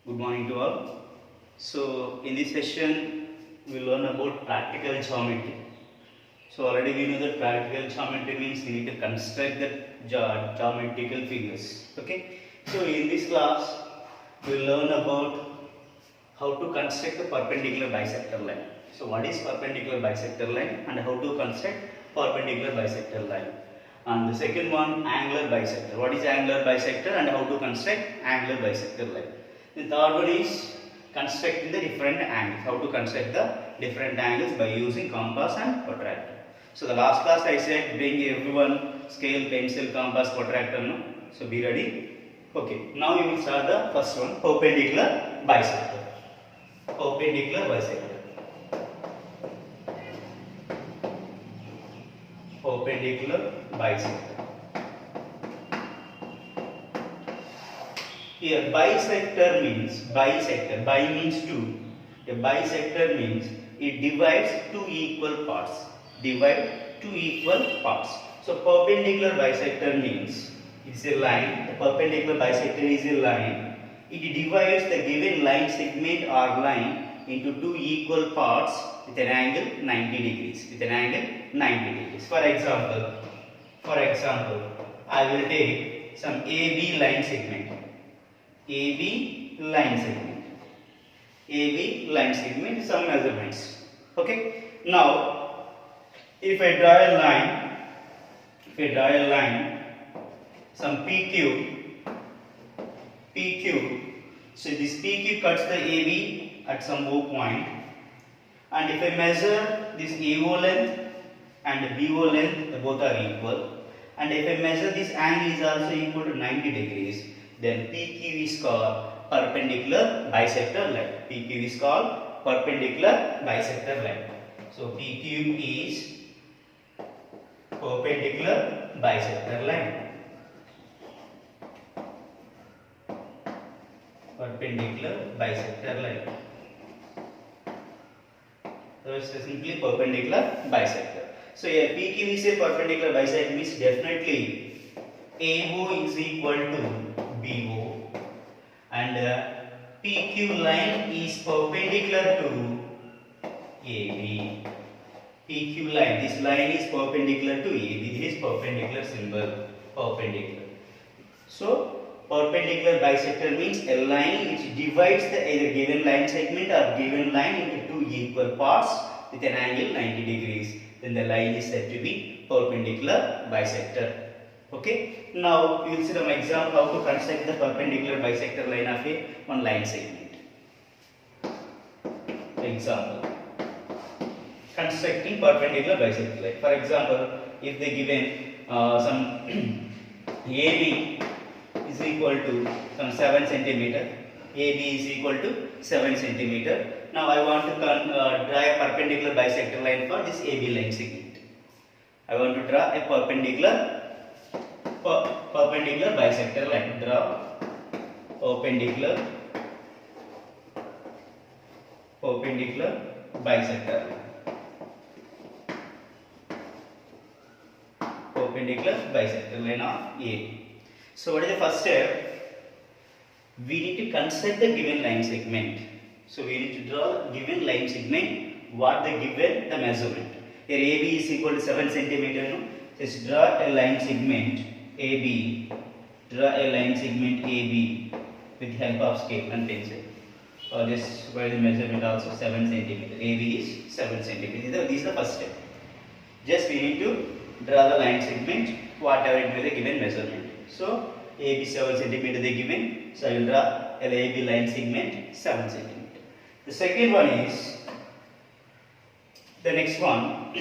Good morning to all. So in this session we learn about practical geometry. So already we know that practical geometry means we need to construct the geometrical figures. Okay. So in this class we will learn about how to construct a perpendicular bisector line. So what is perpendicular bisector line and how to construct perpendicular bisector line. And the second one, angular bisector. What is angular bisector and how to construct angular bisector line. The third one is constructing the different angles. How to construct the different angles by using compass and protractor. So the last class I said bring everyone scale, pencil, compass, protractor. No? So be ready. Okay. Now we will start the first one, perpendicular bisector. Perpendicular bisector. Perpendicular bisector. Here bisector means bisector. Bi means two. A bisector means it divides two equal parts. Divide two equal parts. So perpendicular bisector means it's a line. The perpendicular bisector is a line. It divides the given line segment or line into two equal parts with an angle 90 degrees. With an angle 90 degrees. For example, I will take some AB line segment. AB line segment, some measurements. Okay. Now, if I draw a line, some PQ. So this PQ cuts the AB at some O point, and if I measure this AO length and BO length, both are equal, and if I measure this angle is also equal to 90 degrees, then PQ is called perpendicular bisector line. PQ is called perpendicular bisector line. So PQ is perpendicular bisector line. Perpendicular bisector line. So it's simply perpendicular bisector. So here PQ is a perpendicular bisector means definitely AO is equal to BO and PQ line is perpendicular to AB. PQ line, this line is perpendicular to AB. This is perpendicular symbol, perpendicular. So perpendicular bisector means a line which divides the either given line segment or given line into two equal parts with an angle 90 degrees. Then the line is said to be perpendicular bisector. Okay. Now we will see some example how to construct the perpendicular bisector line of one line segment. Example. Constructing perpendicular bisector line. For example, if they given some AB is equal to some 7 centimeter. AB is equal to 7 centimeter. Now I want to draw a perpendicular bisector line for this AB line segment. I want to draw a perpendicular bisector line. Draw perpendicular bisector line. Perpendicular bisector line of A. So what is the first step? We need to construct the given line segment. So we need to draw given line segment. What the given the measurement. Here AB is equal to 7 centimeter. No? Just draw a line segment AB. Draw a line segment AB with help of scale and pencil. Or just where the measurement also 7 centimeter. AB is 7 centimeter. This is the first step. Just we need to draw the line segment whatever it may be given measurement. So AB 7 centimeter they given. So I will draw a AB line segment 7 centimeter. The second one is the next one.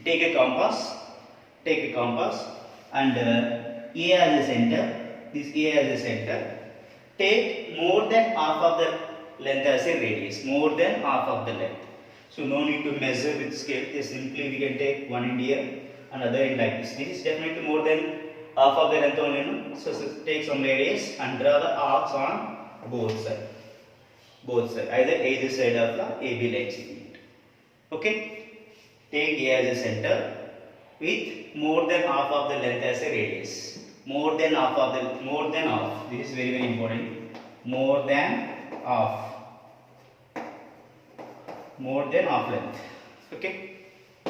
Take a compass and A as a center. This A as a center. Take more than half of the length as a radius. More than half of the length. So no need to measure with scale. Just simply we can take one end here, another end like this. This is definitely more than half of the length only. No? So take some radius and draw the arcs on both sides. Either side of the AB line segment. Okay. Take A as a center with more than half of the length as a radius. More than half. This is very important. more than half length. Okay,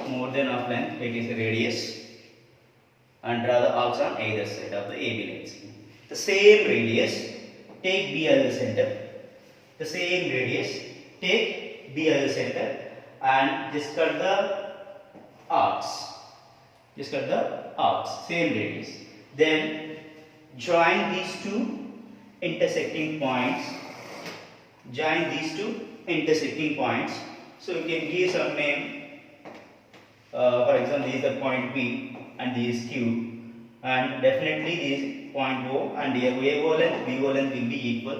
more than half length, it is a radius, and draw the arcs on either side of the AB lines. The same radius, take B as the center. The same radius, take B as the center, and just cut the arcs. Just cut the arcs, same radius. Then join these two intersecting points. Join these two intersecting points. So you can give some name. For example, this is the point P and this is Q, and definitely this point O and here AO length, BO length will be equal,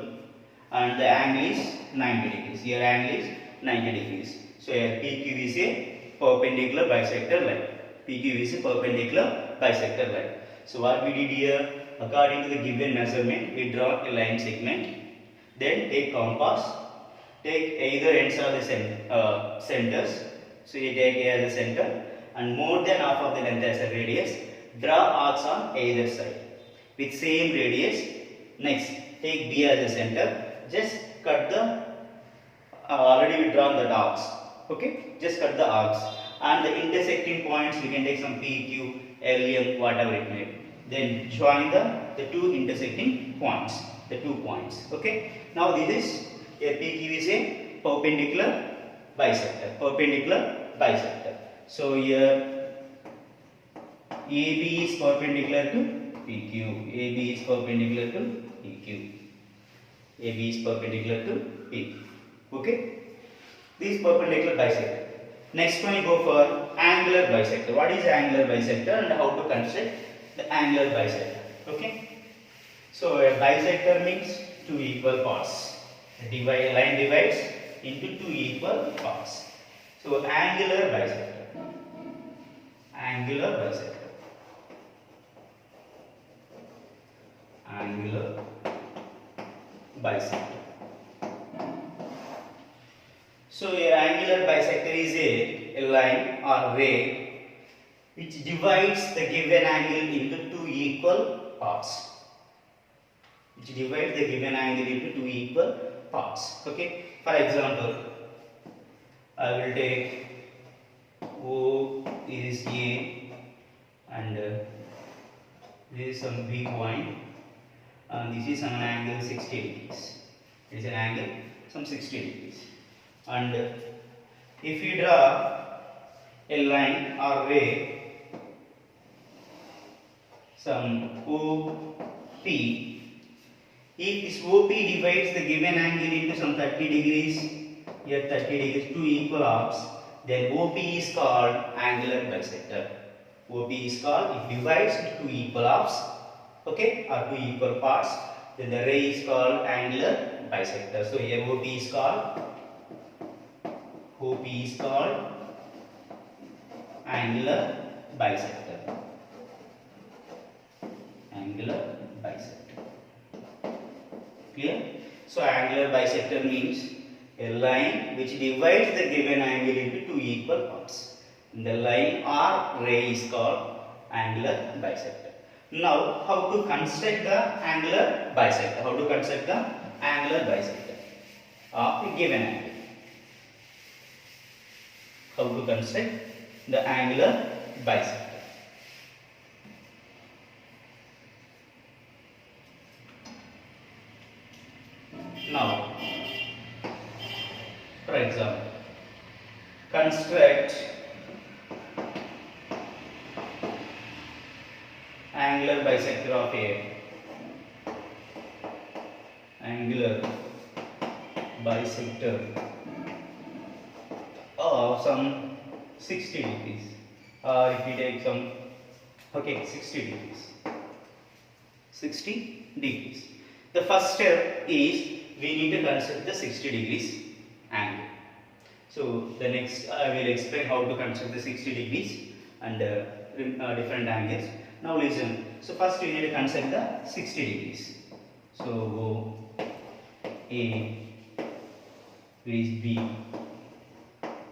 and the angle is 90 degrees. Here angle is 90 degrees. So here PQ is a perpendicular bisector line. PQ is a perpendicular bisector line. So what we did here, according to the given measurement, we draw a line segment. Then take compass, take either ends of the centers. So you take A as a center, and more than half of the length as a radius. Draw arcs on either side with same radius. Next, take B as a center. Just cut the already we drawn the arcs. Okay, just cut the arcs, and the intersecting points you can take some P, Q, L, M, whatever it may be. Then join the two intersecting points, the 2 points. Okay, now this is a PQ is a perpendicular bisector. Perpendicular bisector. So here AB is perpendicular to PQ. AB is perpendicular to PQ. AB is perpendicular to PQ. Okay, this is perpendicular bisector. Next one you go for angular bisector. What is angular bisector and how to construct the angular bisector? Okay, so a bisector means two equal parts. A line divides into two equal parts. So angular bisector. Angular bisector. Angular bisector. So a angular bisector is a line or ray which divides the given angle into two equal parts. Which divides the given angle into two equal parts. Okay. For example, I will take O is A and this is some B point, and this is an angle 60 degrees. It is an angle some 60 degrees. And if you draw a line or ray, some OP, if this OP divides the given angle into some 30 degrees, here 30 degrees, two equal halves, then OP is called angular bisector. OP is called, if divides into two equal halves, okay, or two equal parts, then the ray is called angular bisector. So here OP is called angular bisector. Angular bisector. Clear? So angular bisector means a line which divides the given angle into two equal parts. The line or ray is called angular bisector. Now, how to construct the angular bisector? How to construct the angular bisector of a given angle? How to construct the angular bisector? Now, for example, construct angular bisector of a angular bisector of some 60 degrees, or if you take some, okay, 60 degrees. 60 degrees. The first step is we need to construct the 60 degrees angle. So the next I will explain how to construct the 60 degrees and different angles. Now listen. So first we need to construct the 60 degrees. So go A, reach B.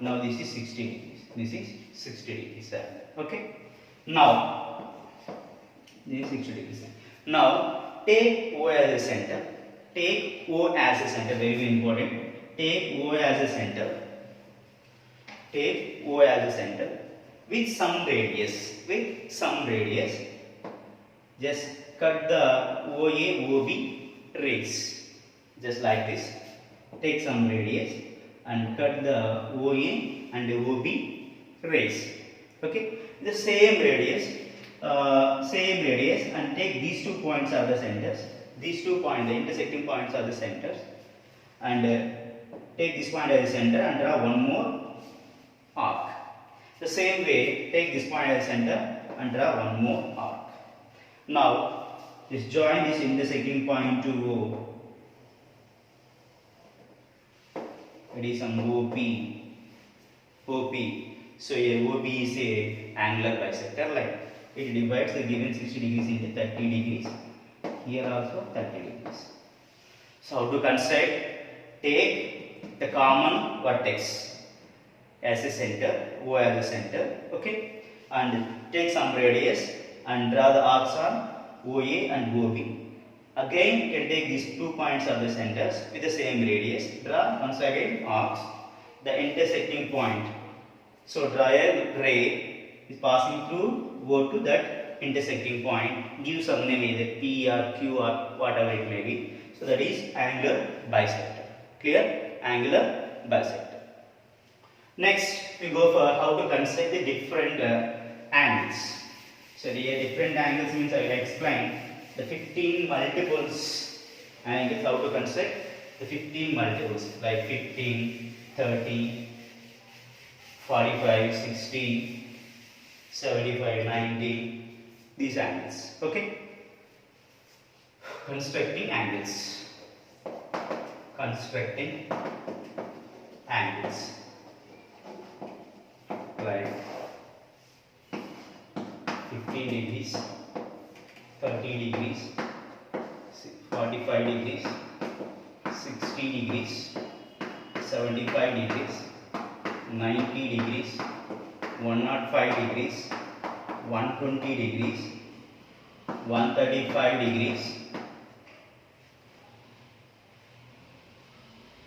Now this is 60 degrees. This is 60 degrees. Okay. Now this is 60 degrees. Now take O as a center. take O as a center, very important. Take O as a center. Take O as a center with some radius. With some radius. Just cut the OA OB rays. Just like this. Take some radius and cut the OA and OB rays. Okay. The same radius. And take these 2 points are the centers. These 2 points, the intersecting points are the centers, and take this point as a center and draw one more arc. The same way, take this point as a center and draw one more arc. Now, just join this intersecting point to O. It is some OP. So a OB is a angular bisector line. It divides the given 60 degrees into 30 degrees. Here also 30 degrees. So how to construct? Take the common vertex as a center, O as a center, okay, and take some radius and draw the arcs on OA and OB. Again, you can take these 2 points of the centers with the same radius. Draw once again arcs, the intersecting point. So draw a ray is passing through O to that intersecting point. Give some name either P or Q or whatever it may be. So that is angular bisector. Clear? Angular bisector. Next, we go for how to construct the different angles. So here different angles means I will explain the 15 multiples angles, how to construct the 15 multiples like 15, 30, 45, 60, 75, 90, these angles. Okay? Constructing angles. Constructing angles. Like 15 degrees, 30 degrees, 45 degrees, 60 degrees, 75 degrees, 90 degrees, 105 degrees, 120 degrees, 135 degrees,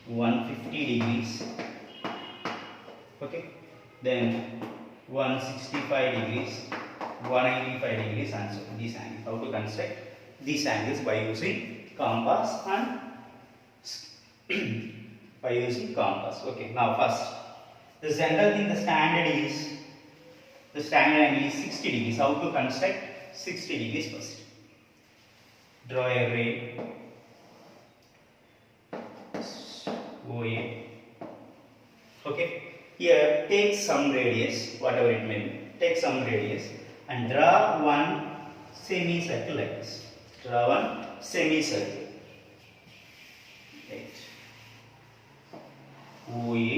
150 degrees, okay, then 165 degrees, 185 degrees, and so these angles. How to construct these angles? By using compass and by using compass. Okay, now first, the general thing, the standard angle is 60 degrees. How to construct 60 degrees first? Draw a ray OA. Okay, here take some radius, whatever it may be. Take some radius and draw one semicircle like this. Draw one semicircle. Right. OA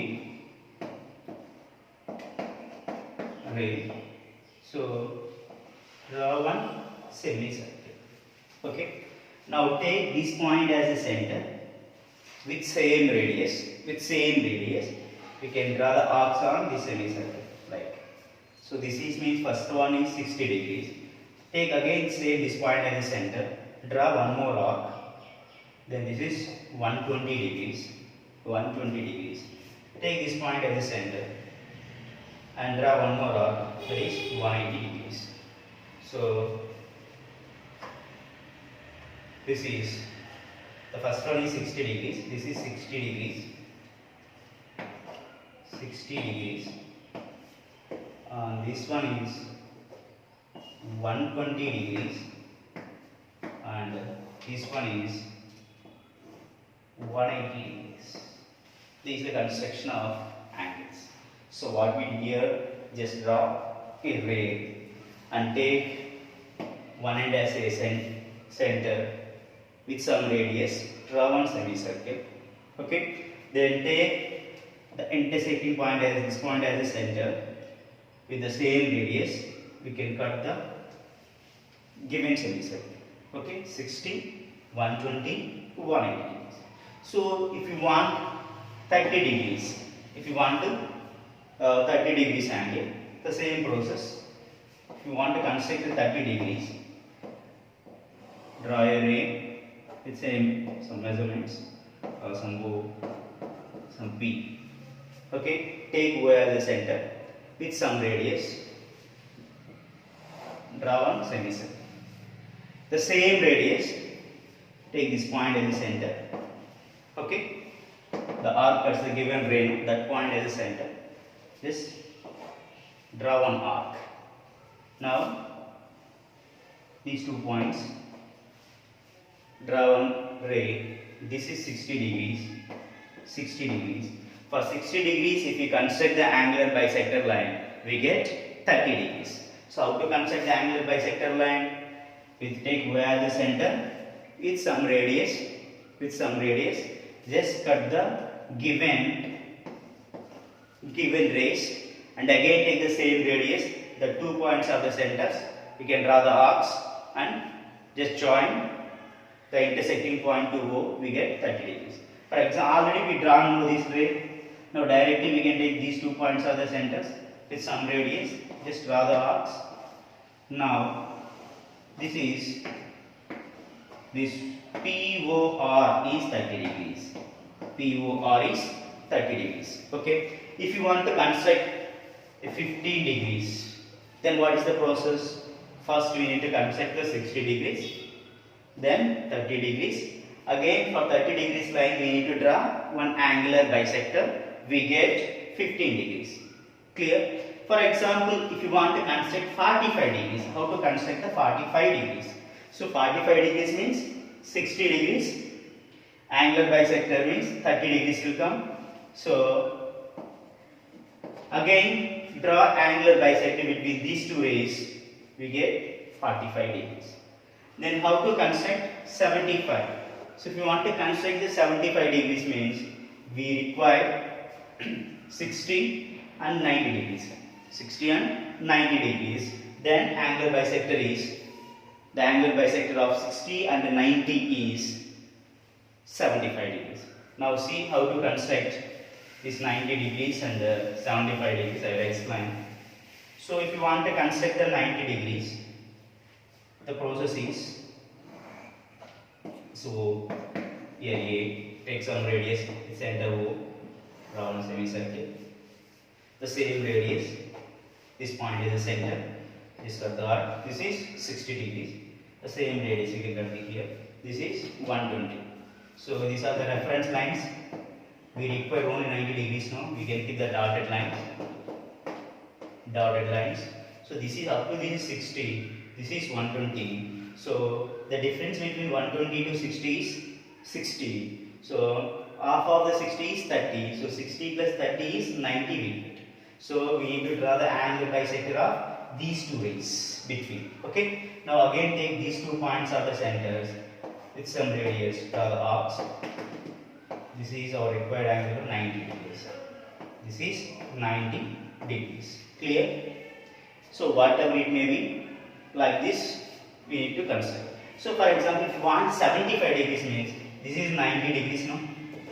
ray. So draw one semicircle. Okay. Now take this point as a center with same radius. We can draw the arcs on this semicircle. Like so, this is means first one is 60 degrees. Take again say this point as a center. Draw one more arc. Then this is 120 degrees. 120 degrees. Take this point as a center and draw one more arc, that is 180 degrees. So this is the first one is 60 degrees. This is 60 degrees. 60 degrees. This one is 120 degrees, and this one is 180 degrees. This is the construction of angles. So what we do here, just draw a ray and take one end as a center with some radius. Draw one semicircle. Okay. Then take the intersecting point as this point as a center with the same radius. We can cut the given semicircle. Okay. 60, 120, 180 degrees. So if you want 30 degrees, if you want to 30 degrees angle, the same process. If you want to construct the 30 degrees, draw a ray with some measurements, some O, some P. Okay, take O as the center with some radius. Draw one semicircle. The same radius, take this point as the center. Okay, the arc cuts the given brain, that point as the center. Just draw one arc. Now, these 2 points, draw one ray. This is 60 degrees. 60 degrees. For 60 degrees, if we construct the angular bisector line, we get 30 degrees. So, how to construct the angular bisector line? We take O as the center with some radius. Just cut the given rays and again take the same radius. The 2 points are the centers. We can draw the arcs and just join the intersecting point to O. We get 30 degrees. For example, already we drawn this ray. Now directly we can take these 2 points are the centers with some radius. Just draw the arcs. Now this POR is 30 degrees. POR is 30 degrees. Okay. If you want to construct a 15 degrees, then what is the process? First we need to construct the 60 degrees, then 30 degrees. Again for 30 degrees line we need to draw one angular bisector. We get 15 degrees. Clear? For example, if you want to construct 45 degrees, how to construct the 45 degrees? So 45 degrees means 60 degrees. Angular bisector means 30 degrees will come. So again draw angular bisector between these two rays. We get 45 degrees. Then how to construct 75? So if you want to construct the 75 degrees means we require 60 and 90 degrees. 60 and 90 degrees. Then angular bisector is, the angular bisector of 60 and 90 is 75 degrees. Now see how to construct this 90 degrees and 75 degrees. I will explain. So if you want to construct the 90 degrees, the process is, so here A, take some radius, center O, draw a semicircle. The same radius, this point is the center, this cut the arc, this is 60 degrees. The same radius you can cut here, this is 120. So these are the reference lines. We require only 90 degrees now. We can keep the dotted lines. So this is up to this is 60. This is 120. So the difference between 120 to 60 is 60. So half of the 60 is 30. So 60 plus 30 is 90 we get. So we need to draw the angular bisector of these two rays between. Okay. Now again take these 2 points are the centers with some radius. Draw the arcs. This is our required angle of 90 degrees. This is 90 degrees. Clear? So whatever it may be, like this we need to consider. So for example, if you want 75 degrees means this is 90 degrees, no?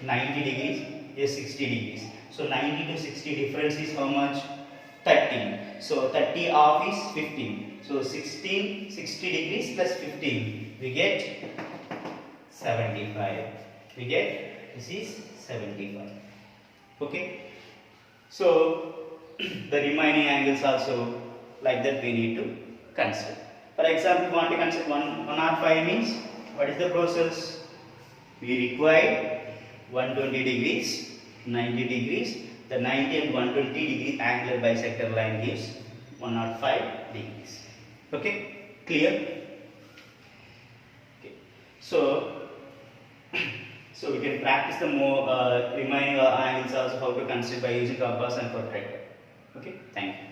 90 degrees is 60 degrees. So 90 to 60 difference is how much? 30. So 30 off is 15. So 60 degrees plus 15, we get 75. We get, this is 75. Okay. So the remaining angles also like that we need to consider. For example, we want to consider 105 means what is the process? We require 120 degrees, 90 degrees. The 90 and 120 degree angular bisector line gives 105 degrees. Okay, clear? Okay. So we can practice the more remaining angles also how to consider by using compass and protractor. Okay, thank you.